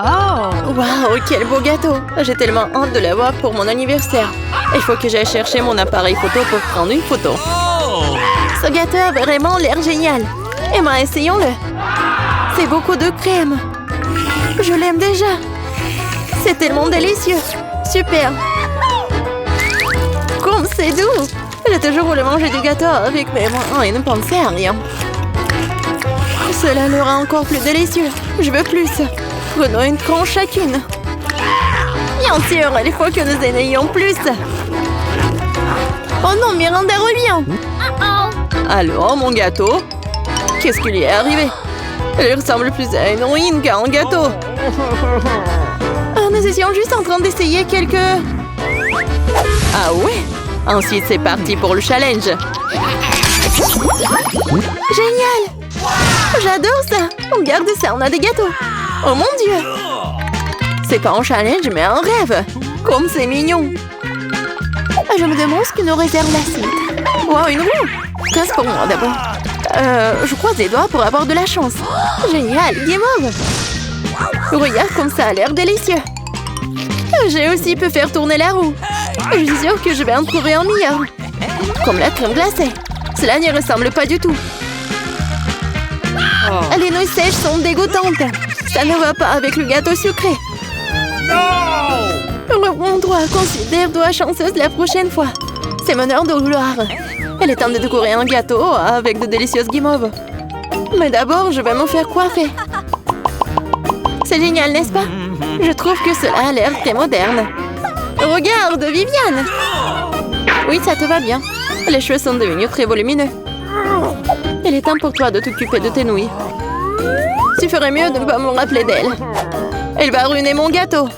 Waouh, quel beau gâteau! J'ai tellement hâte de l'avoir pour mon anniversaire. Il faut que j'aille chercher mon appareil photo pour prendre une photo. Ce gâteau a vraiment l'air génial. Emma, essayons-le. C'est beaucoup de crème. Je l'aime déjà. C'est tellement délicieux. Super. Comme c'est doux. J'ai toujours voulu manger du gâteau avec mes mains et ne penser à rien. Cela le rend encore plus délicieux. Je veux plus. Prenons une tranche chacune. Bien sûr, il faut que nous en ayons plus. Oh non, Miranda revient. Alors, mon gâteau? Qu'est-ce qui lui est arrivé? Il ressemble plus à une ruine qu'à un gâteau. Nous étions juste en train d'essayer quelques... Ah ouais? Ensuite, c'est parti pour le challenge. Génial! J'adore ça! On garde ça, on a des gâteaux. Oh mon Dieu! C'est pas un challenge, mais un rêve. Comme c'est mignon. Je me demande ce que nous réserve la suite. Wow, une roue! 15 pour moi d'abord. Je croise les doigts pour avoir de la chance. Génial, game over. Regarde comme ça a l'air délicieux. J'ai aussi pu faire tourner la roue. Je suis sûre que je vais en trouver un meilleur. Comme la crème glacée. Cela n'y ressemble pas du tout. Les nouilles sèches sont dégoûtantes. Ça ne va pas avec le gâteau sucré. On doit considérer chanceuse la prochaine fois. C'est mon heure de gloire. Il est temps de décorer un gâteau avec de délicieuses guimauves. Mais d'abord, je vais me faire coiffer. C'est génial, n'est-ce pas? Je trouve que cela a l'air très moderne. Regarde, Viviane! Oui, ça te va bien. Les cheveux sont devenus très volumineux. Il est temps pour toi de t'occuper de tes nouilles. Tu ferais mieux de ne pas me rappeler d'elle. Elle va ruiner mon gâteau.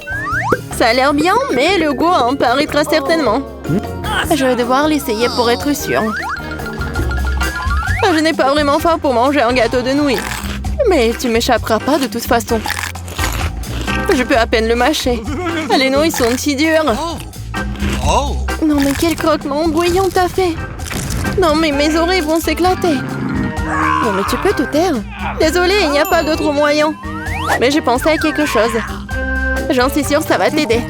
Ça a l'air bien, mais le goût en paraîtra certainement. Je vais devoir l'essayer pour être sûre. Je n'ai pas vraiment faim pour manger un gâteau de nouilles. Mais tu m'échapperas pas de toute façon. Je peux à peine le mâcher. Les nouilles sont si dures. Non mais quel croquement bouillant t'as fait. Non mais mes oreilles vont s'éclater. Non mais tu peux te taire. Désolée, il n'y a pas d'autre moyen. Mais j'ai pensé à quelque chose. J'en suis sûre, ça va t'aider.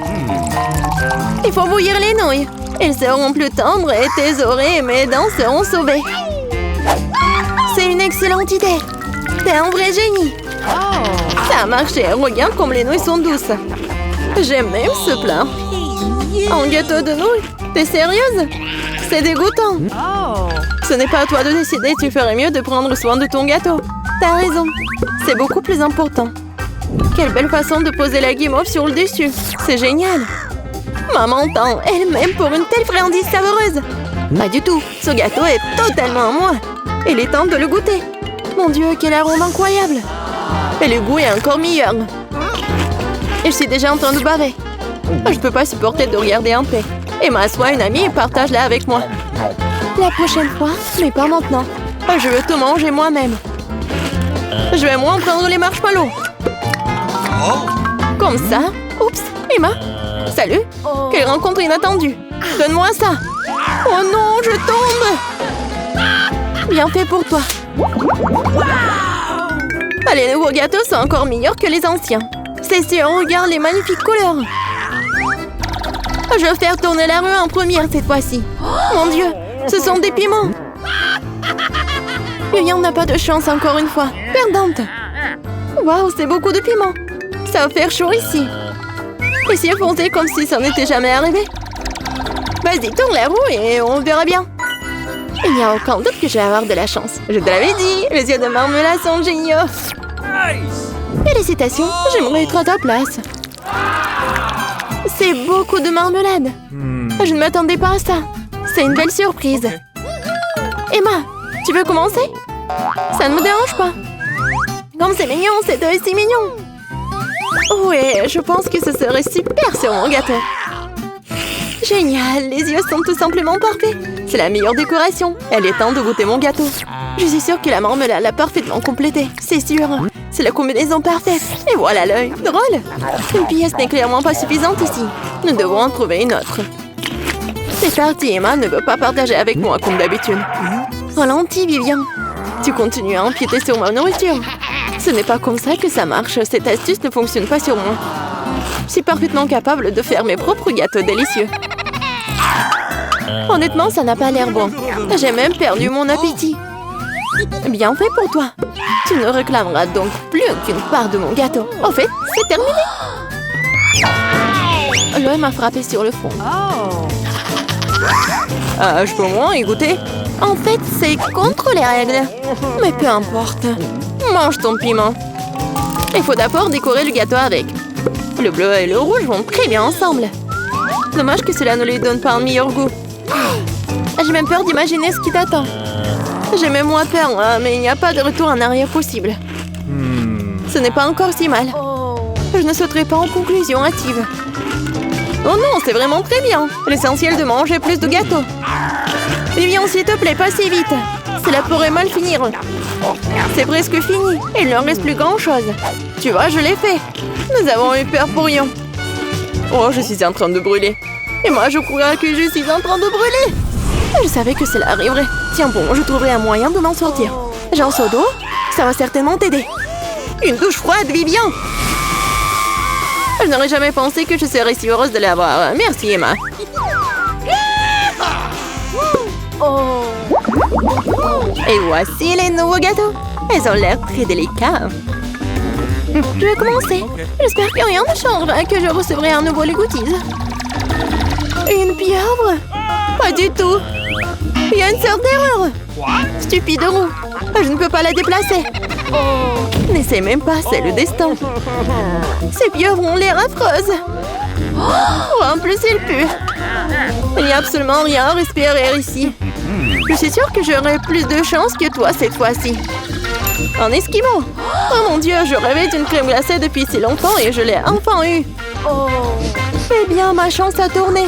Il faut bouillir les nouilles. Elles seront plus tendres et tes oreilles et mes dents seront sauvées. C'est une excellente idée. T'es un vrai génie. Ça a marché. Regarde comme les nouilles sont douces. J'aime même ce plat. Un gâteau de nouilles? T'es sérieuse? C'est dégoûtant. Ce n'est pas à toi de décider. Tu ferais mieux de prendre soin de ton gâteau. T'as raison. C'est beaucoup plus important. Quelle belle façon de poser la guimauve sur le dessus. C'est génial. Maman tend elle-même pour une telle friandise savoureuse. Pas du tout. Ce gâteau est totalement à moi. Il est temps de le goûter. Mon Dieu, quel arôme incroyable. Et le goût est encore meilleur. Je suis déjà en train de baver. Je peux pas supporter de regarder en paix. Emma, sois une amie et partage-la avec moi. La prochaine fois, mais pas maintenant. Je veux tout manger moi-même. Je vais moins prendre les marshmallows. Comme ça. Oups, Emma. Salut. Quelle rencontre inattendue. Donne-moi ça. Oh non, je tombe. Bien fait pour toi. Les nouveaux gâteaux sont encore meilleurs que les anciens. C'est sûr, regarde les magnifiques couleurs. Je vais faire tourner la rue en première cette fois-ci. Mon Dieu, ce sont des piments. Viviane n'a pas de chance encore une fois. Perdante. Waouh, c'est beaucoup de piments. Ça va faire chaud ici. Essayez de foncer comme si ça n'était jamais arrivé. Vas-y, tourne la roue et on verra bien. Il n'y a aucun doute que je vais avoir de la chance. Je te l'avais dit, les yeux de marmelade sont géniaux. Félicitations, j'aimerais être à ta place. C'est beaucoup de marmelade. Je ne m'attendais pas à ça. C'est une belle surprise. Emma, tu veux commencer? Ça ne me dérange pas. Comme c'est mignon, c'est aussi mignon. Ouais, je pense que ce serait super sur mon gâteau. Génial, les yeux sont tout simplement parfaits. C'est la meilleure décoration. Elle est temps de goûter mon gâteau. Je suis sûre que la marmelade l'a parfaitement complété. C'est sûr. C'est la combinaison parfaite. Et voilà l'œil. Drôle. Une pièce n'est clairement pas suffisante ici. Nous devons en trouver une autre. C'est parti, Emma ne veut pas partager avec moi comme d'habitude. Ralentis, Viviane. Tu continues à empiéter sur ma nourriture. Ce n'est pas comme ça que ça marche. Cette astuce ne fonctionne pas sur moi. Je suis parfaitement capable de faire mes propres gâteaux délicieux. Honnêtement, ça n'a pas l'air bon. J'ai même perdu mon appétit. Bien fait pour toi. Tu ne réclameras donc plus aucune part de mon gâteau. En fait, c'est terminé. L'œil m'a frappé sur le front. Je peux au moins y goûter? En fait, c'est contre les règles. Mais peu importe. Mange ton piment. Il faut d'abord décorer le gâteau avec. Le bleu et le rouge vont très bien ensemble. Dommage que cela ne lui donne pas un meilleur goût. J'ai même peur d'imaginer ce qui t'attend. J'ai même moins peur, mais il n'y a pas de retour en arrière possible. Ce n'est pas encore si mal. Je ne sauterai pas en conclusion hâtive. Oh non, c'est vraiment très bien. L'essentiel de manger plus de gâteaux. Vivian, s'il te plaît, pas si vite. Cela pourrait mal finir. C'est presque fini. Il ne reste plus grand-chose. Tu vois, je l'ai fait. Nous avons eu peur pour rien. Oh, je suis en train de brûler. Et moi, je crois que je suis en train de brûler. Je savais que cela arriverait. Tiens bon, je trouverai un moyen de m'en sortir. J'ai un seau d'eau. Ça va certainement t'aider. Une douche froide, Vivian. Je n'aurais jamais pensé que je serais si heureuse de l'avoir. Merci, Emma. Et voici les nouveaux gâteaux. Ils ont l'air très délicats. Je vais commencer. J'espère que rien ne changera, que je recevrai un nouveau les goodies. Une pieuvre? Pas du tout. Il y a une sorte d'erreur. Stupide roue. Je ne peux pas la déplacer. N'essaie même pas, c'est le destin. Ces pieuvres ont l'air affreuses. En plus, ils puent. Il n'y a absolument rien à respirer ici. Je suis sûre que j'aurai plus de chance que toi cette fois-ci. Un esquimau. Oh mon Dieu, je rêvais d'une crème glacée depuis si longtemps et je l'ai enfin eue. Eh bien, ma chance a tourné.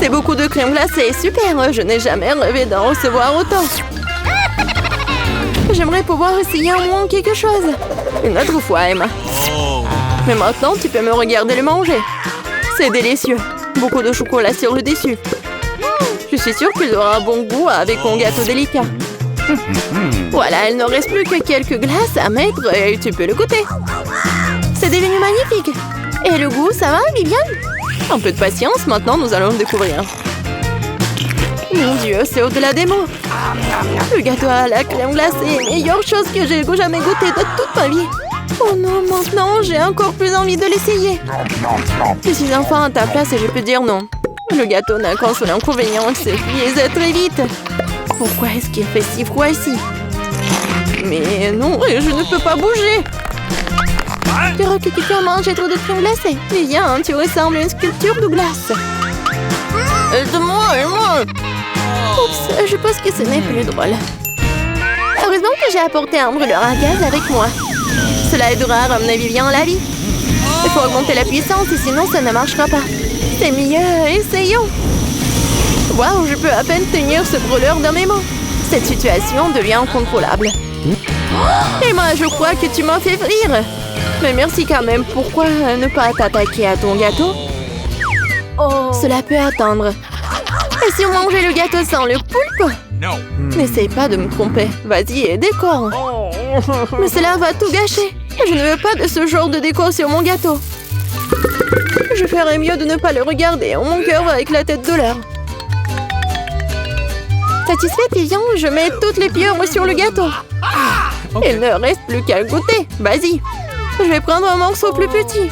C'est beaucoup de crème glacée, super. Je n'ai jamais rêvé d'en recevoir autant. J'aimerais pouvoir essayer au moins quelque chose. Une autre fois, Emma. Mais maintenant, tu peux me regarder le manger. C'est délicieux. Beaucoup de chocolat sur le dessus. Je suis sûre qu'il aura un bon goût avec mon gâteau délicat. Voilà, il ne reste plus que quelques glaces à mettre et tu peux le goûter. C'est devenu magnifique. Et le goût, ça va, Vivian? Un peu de patience, maintenant nous allons le découvrir. Mon Dieu, c'est au-delà des mots. Le gâteau à la crème glacée est la meilleure chose que j'ai jamais goûté de toute ma vie. Oh non, maintenant j'ai encore plus envie de l'essayer. Je suis enfin à ta place et je peux dire non. Le gâteau n'a qu'un seul inconvénient, c'est friser très vite. Pourquoi est-ce qu'il fait si froid ici? Mais non, je ne peux pas bouger. Je crois que tu peux manger trop de crème glacée. Viens, tu ressembles à une sculpture de glace. Aide-moi. Oups, je pense que ce n'est plus drôle. Heureusement que j'ai apporté un brûleur à gaz avec moi. Cela aidera à ramener Vivian à la vie. Il faut augmenter la puissance et sinon ça ne marchera pas. C'est mieux, essayons. Waouh, je peux à peine tenir ce brûleur dans mes mains. Cette situation devient incontrôlable. Et moi, je crois que tu m'as fait rire. Mais merci quand même. Pourquoi ne pas t'attaquer à ton gâteau? Cela peut attendre. Et si on mangeait le gâteau sans le poulpe? N'essaye pas de me tromper. Vas-y et décore. Mais cela va tout gâcher. Je ne veux pas de ce genre de décor sur mon gâteau. Je ferais mieux de ne pas le regarder. Mon cœur va éclater de douleur. Satisfaite, Vivian, je mets toutes les pieuvres sur le gâteau. Il ne reste plus qu'à le goûter. Vas-y. Je vais prendre un morceau plus petit.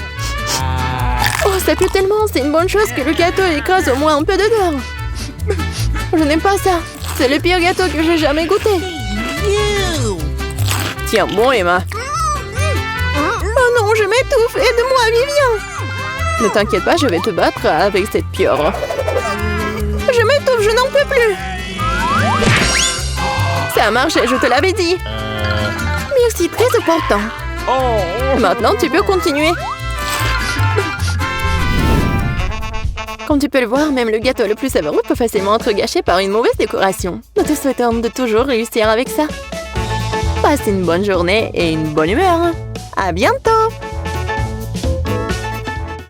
Oh, ça pue tellement. C'est une bonne chose que le gâteau écrase au moins un peu d'odeur. Je n'aime pas ça. C'est le pire gâteau que j'ai jamais goûté. Tiens bon, Emma. Oh non, je m'étouffe. Aide-moi, Vivian. Ne t'inquiète pas, je vais te battre avec cette pieuvre. Je m'étouffe, je n'en peux plus. Ça a marché, je te l'avais dit. Merci, très important. Maintenant, tu peux continuer. Comme tu peux le voir, même le gâteau le plus savoureux peut facilement être gâché par une mauvaise décoration. Nous te souhaitons de toujours réussir avec ça. Passe une bonne journée et une bonne humeur. À bientôt!